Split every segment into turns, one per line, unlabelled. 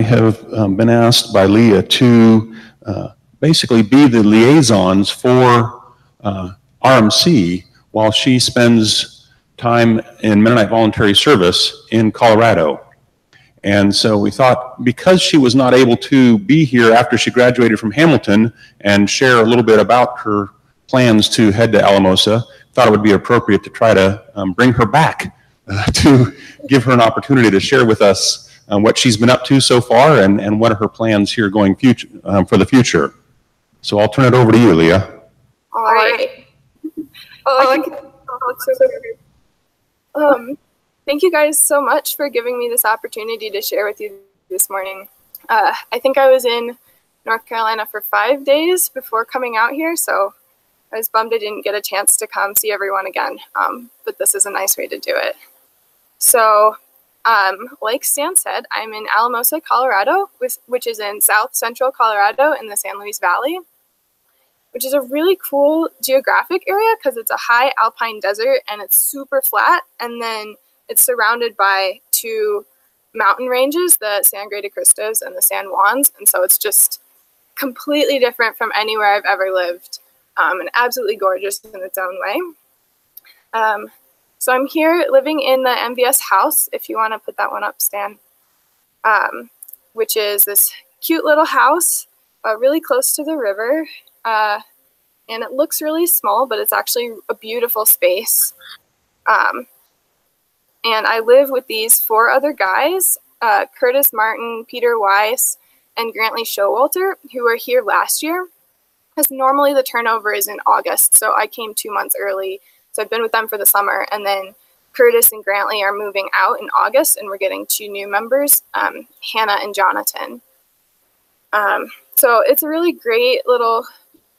have been asked by Leah to basically be the liaisons for RMC while she spends time in Mennonite Voluntary Service in Colorado. And so we thought, because she was not able to be here after she graduated from Hamilton and share a little bit about her plans to head to Alamosa, thought it would be appropriate to try to bring her back to give her an opportunity to share with us what she's been up to so far and what are her plans here going for the future. So I'll turn it over to you, Leah.
All right. Thank you guys so much for giving me this opportunity to share with you this morning. I think I was in North Carolina for 5 days before coming out here, so I was bummed I didn't get a chance to come see everyone again, but this is a nice way to do it. So, like Stan said, I'm in Alamosa, Colorado, which is in south central Colorado in the San Luis Valley, which is a really cool geographic area because it's a high alpine desert and it's super flat, and then it's surrounded by two mountain ranges, the Sangre de Cristos and the San Juans, and so it's just completely different from anywhere I've ever lived, and absolutely gorgeous in its own way. So I'm here living in the MVS house, if you want to put that one up, Stan, which is this cute little house really close to the river, and it looks really small, but it's actually a beautiful space. And I live with these 4 other guys, Curtis Martin, Peter Weiss, and Grantley Showalter, who were here last year. Because normally the turnover is in August, so I came 2 months early. So I've been with them for the summer, and then Curtis and Grantley are moving out in August, and we're getting 2 new members, Hannah and Jonathan. So it's a really great little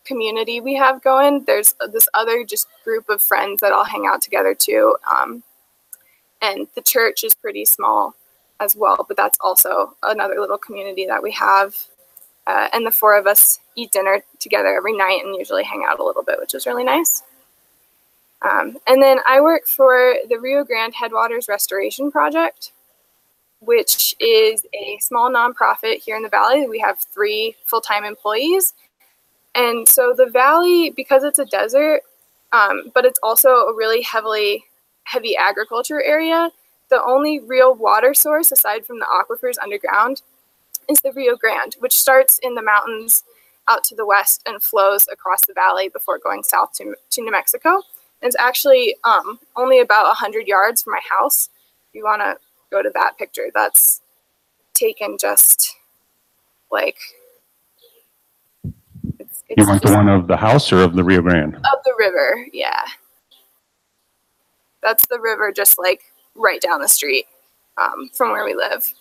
community we have going. There's this other just group of friends that all hang out together too. And the church is pretty small as well, but that's also another little community that we have. And the 4 of us eat dinner together every night and usually hang out a little bit, which is really nice. And then I work for the Rio Grande Headwaters Restoration Project, which is a small nonprofit here in the Valley. We have 3 full-time employees. And so the Valley, because it's a desert, but it's also a really heavy agriculture area, the only real water source aside from the aquifers underground is the Rio Grande, which starts in the mountains out to the west and flows across the valley before going south to New Mexico. And it's actually only about 100 yards from my house. If you want to go to that picture, that's taken just like...
You want the one of the house or of the Rio Grande?
Of the river, yeah. That's the river just like right down the street from where we live.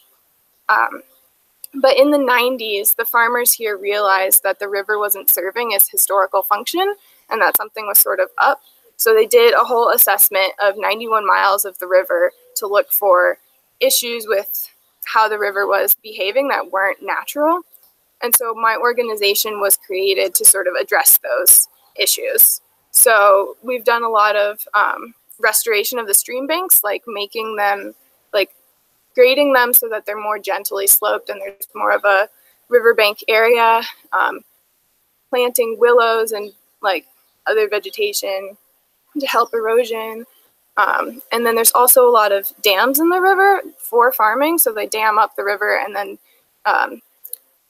But in the 90s, the farmers here realized that the river wasn't serving its historical function and that something was sort of up. So they did a whole assessment of 91 miles of the river to look for issues with how the river was behaving that weren't natural. And so my organization was created to sort of address those issues. So we've done a lot of restoration of the stream banks, like making them, like grading them so that they're more gently sloped and there's more of a riverbank area, planting willows and like other vegetation to help erosion. And then there's also a lot of dams in the river for farming. So they dam up the river and then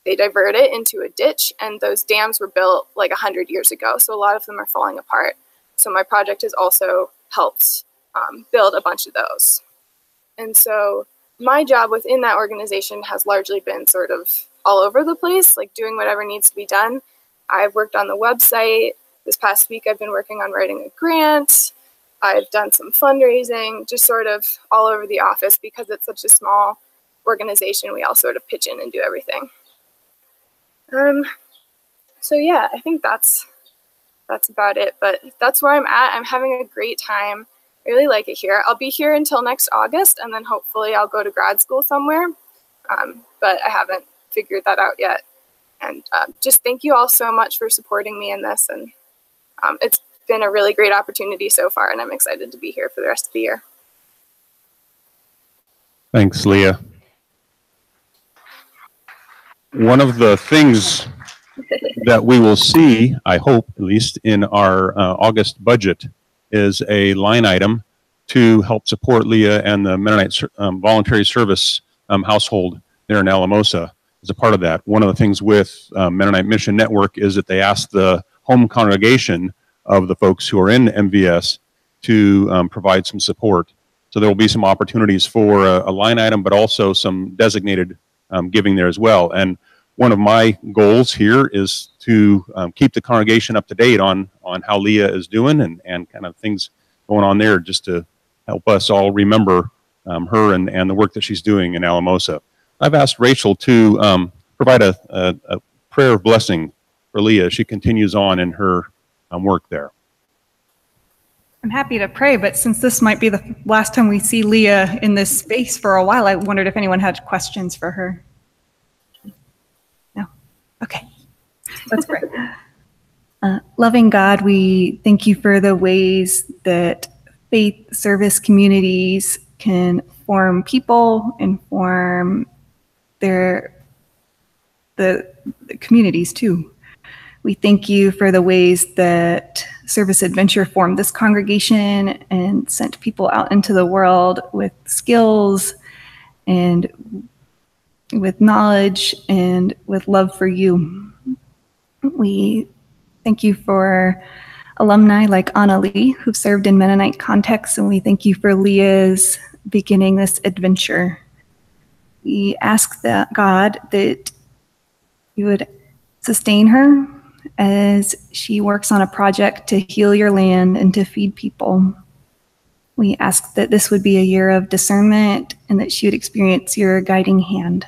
they divert it into a ditch. And those dams were built like 100 years ago. So a lot of them are falling apart. So my project has also helped build a bunch of those. And so my job within that organization has largely been sort of all over the place, like doing whatever needs to be done. I've worked on the website. This past week, I've been working on writing a grant. I've done some fundraising, just sort of all over the office because it's such a small organization. We all sort of pitch in and do everything. So yeah, I think that's about it, but that's where I'm at. I'm having a great time. I really like it here. I'll be here until next August, and then hopefully I'll go to grad school somewhere, but I haven't figured that out yet. And just thank you all so much for supporting me in this, and it's been a really great opportunity so far, and I'm excited to be here for the rest of the year.
Thanks, Leah. One of the things that we will see, I hope at least, in our August budget is a line item to help support Leah and the Mennonite Voluntary Service household there in Alamosa as a part of that. One of the things with Mennonite Mission Network is that they ask the home congregation of the folks who are in MVS to provide some support. So there will be some opportunities for a line item, but also some designated giving there as well. And one of my goals here is to keep the congregation up to date on how Leah is doing and kind of things going on there, just to help us all remember her and the work that she's doing in Alamosa. I've asked Rachel to provide a prayer of blessing for Leah as she continues on in her work there.
I'm happy to pray, but since this might be the last time we see Leah in this space for a while, I wondered if anyone had questions for her. No? Okay. Let's pray. Loving God, we thank you for the ways that faith service communities can form people and form the communities too. We thank you for the ways that Service Adventure formed this congregation and sent people out into the world with skills and with knowledge and with love for you. We thank you for alumni like Anna Lee, who've served in Mennonite contexts, and we thank you for Leah's beginning this adventure. We ask that God that you would sustain her as she works on a project to heal your land and to feed people. We ask that this would be a year of discernment and that she would experience your guiding hand.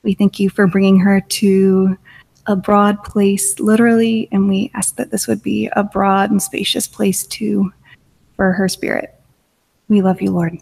We thank you for bringing her to a broad place, literally, and we ask that this would be a broad and spacious place too for her spirit. We love you, Lord.